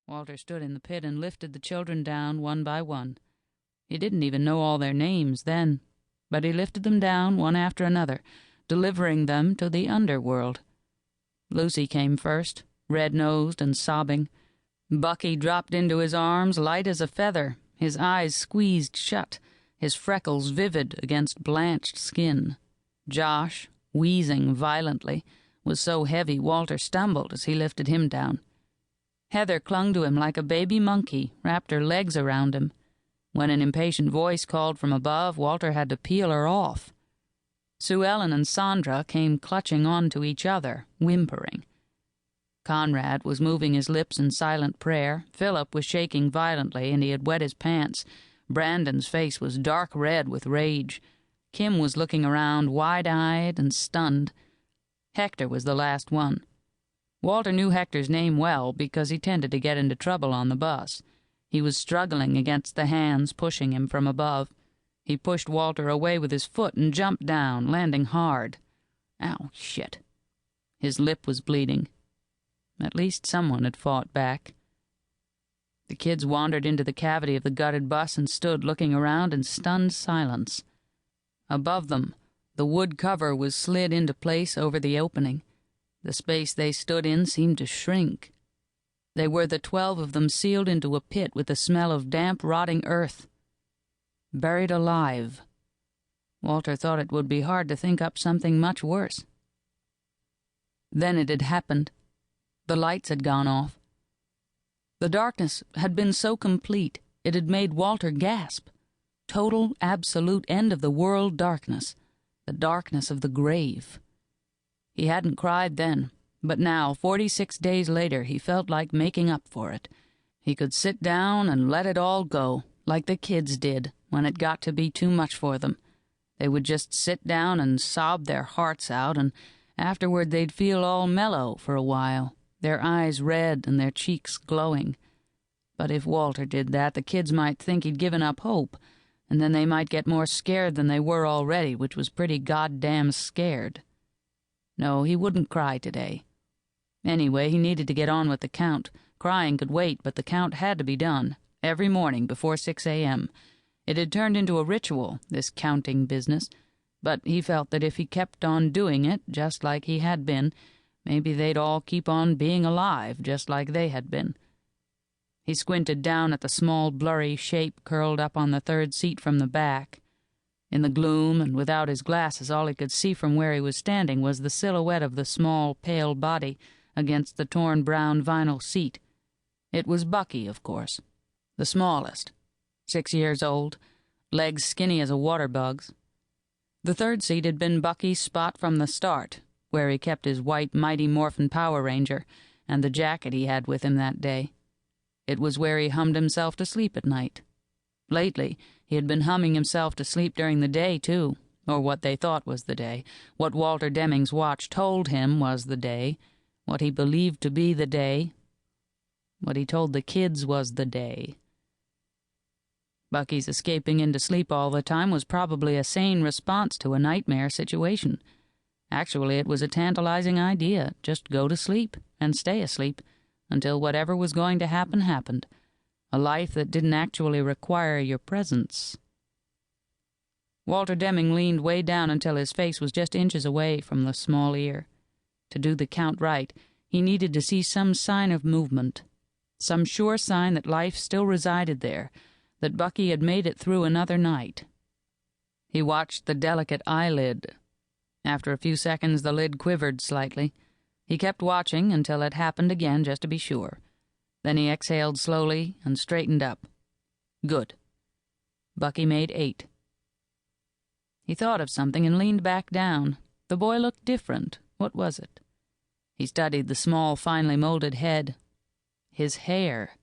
Walter stood in the pit and lifted the children down one by one. He didn't even know all their names then, but he lifted them down one after another, delivering them to the underworld. Lucy came first, red-nosed and sobbing. Bucky dropped into his arms, light as a feather, his eyes squeezed shut, his freckles vivid against blanched skin. Josh, wheezing violently, was so heavy Walter stumbled as he lifted him down. Heather clung to him like a baby monkey, wrapped her legs around him. When an impatient voice called from above, Walter had to peel her off. Sue Ellen and Sandra came clutching on to each other, whimpering. Conrad was moving his lips in silent prayer. Philip was shaking violently, and he had wet his pants. Brandon's face was dark red with rage. Kim was looking around, wide-eyed and stunned. Hector was the last one. Walter knew Hector's name well because he tended to get into trouble on the bus. He was struggling against the hands pushing him from above. He pushed Walter away with his foot and jumped down, landing hard. Ow, shit. His lip was bleeding. At least someone had fought back. The kids wandered into the cavity of the gutted bus and stood looking around in stunned silence. Above them, the wood cover was slid into place over the opening. The space they stood in seemed to shrink. They were the 12 of them sealed into a pit with the smell of damp, rotting earth. Buried alive. Walter thought it would be hard to think up something much worse. Then it had happened. The lights had gone off. The darkness had been so complete it had made Walter gasp. Total, absolute end-of-the-world darkness. The darkness of the grave. He hadn't cried then, but now, 46 days later, he felt like making up for it. He could sit down and let it all go, like the kids did, when it got to be too much for them. They would just sit down and sob their hearts out, and afterward they'd feel all mellow for a while, their eyes red and their cheeks glowing. But if Walter did that, the kids might think he'd given up hope, and then they might get more scared than they were already, which was pretty goddamn scared. No, he wouldn't cry today. Anyway, he needed to get on with the count. Crying could wait, but the count had to be done, every morning before 6 a.m. It had turned into a ritual, this counting business, but he felt that if he kept on doing it, just like he had been, maybe they'd all keep on being alive, just like they had been. He squinted down at the small, blurry shape curled up on the third seat from the back. In the gloom, and without his glasses, all he could see from where he was standing was the silhouette of the small, pale body against the torn brown vinyl seat. It was Bucky, of course. The smallest. 6 years old, legs skinny as a water bug's. The third seat had been Bucky's spot from the start, where he kept his white Mighty Morphin Power Ranger and the jacket he had with him that day. It was where he hummed himself to sleep at night. Lately, he had been humming himself to sleep during the day, too, or what they thought was the day. What Walter Deming's watch told him was the day. What he believed to be the day. What he told the kids was the day. Bucky's escaping into sleep all the time was probably a sane response to a nightmare situation. Actually, it was a tantalizing idea. Just go to sleep and stay asleep until whatever was going to happen happened. A life that didn't actually require your presence. Walter Deming leaned way down until his face was just inches away from the small ear. To do the count right, he needed to see some sign of movement, some sure sign that life still resided there, that Bucky had made it through another night. He watched the delicate eyelid. After a few seconds, the lid quivered slightly. He kept watching until it happened again, just to be sure. Then he exhaled slowly and straightened up. Good. Bucky made 8. He thought of something and leaned back down. The boy looked different. What was it? He studied the small, finely molded head. His hair.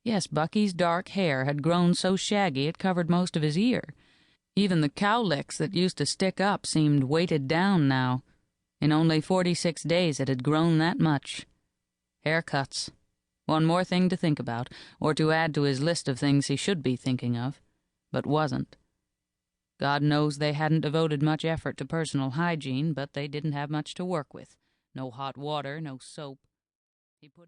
Yes, Bucky's dark hair had grown so shaggy it covered most of his ear. Even the cowlicks that used to stick up seemed weighted down now. In only 46 days it had grown that much. Haircuts. One more thing to think about, or to add to his list of things he should be thinking of, but wasn't. God knows they hadn't devoted much effort to personal hygiene, but they didn't have much to work with. No hot water, no soap. He put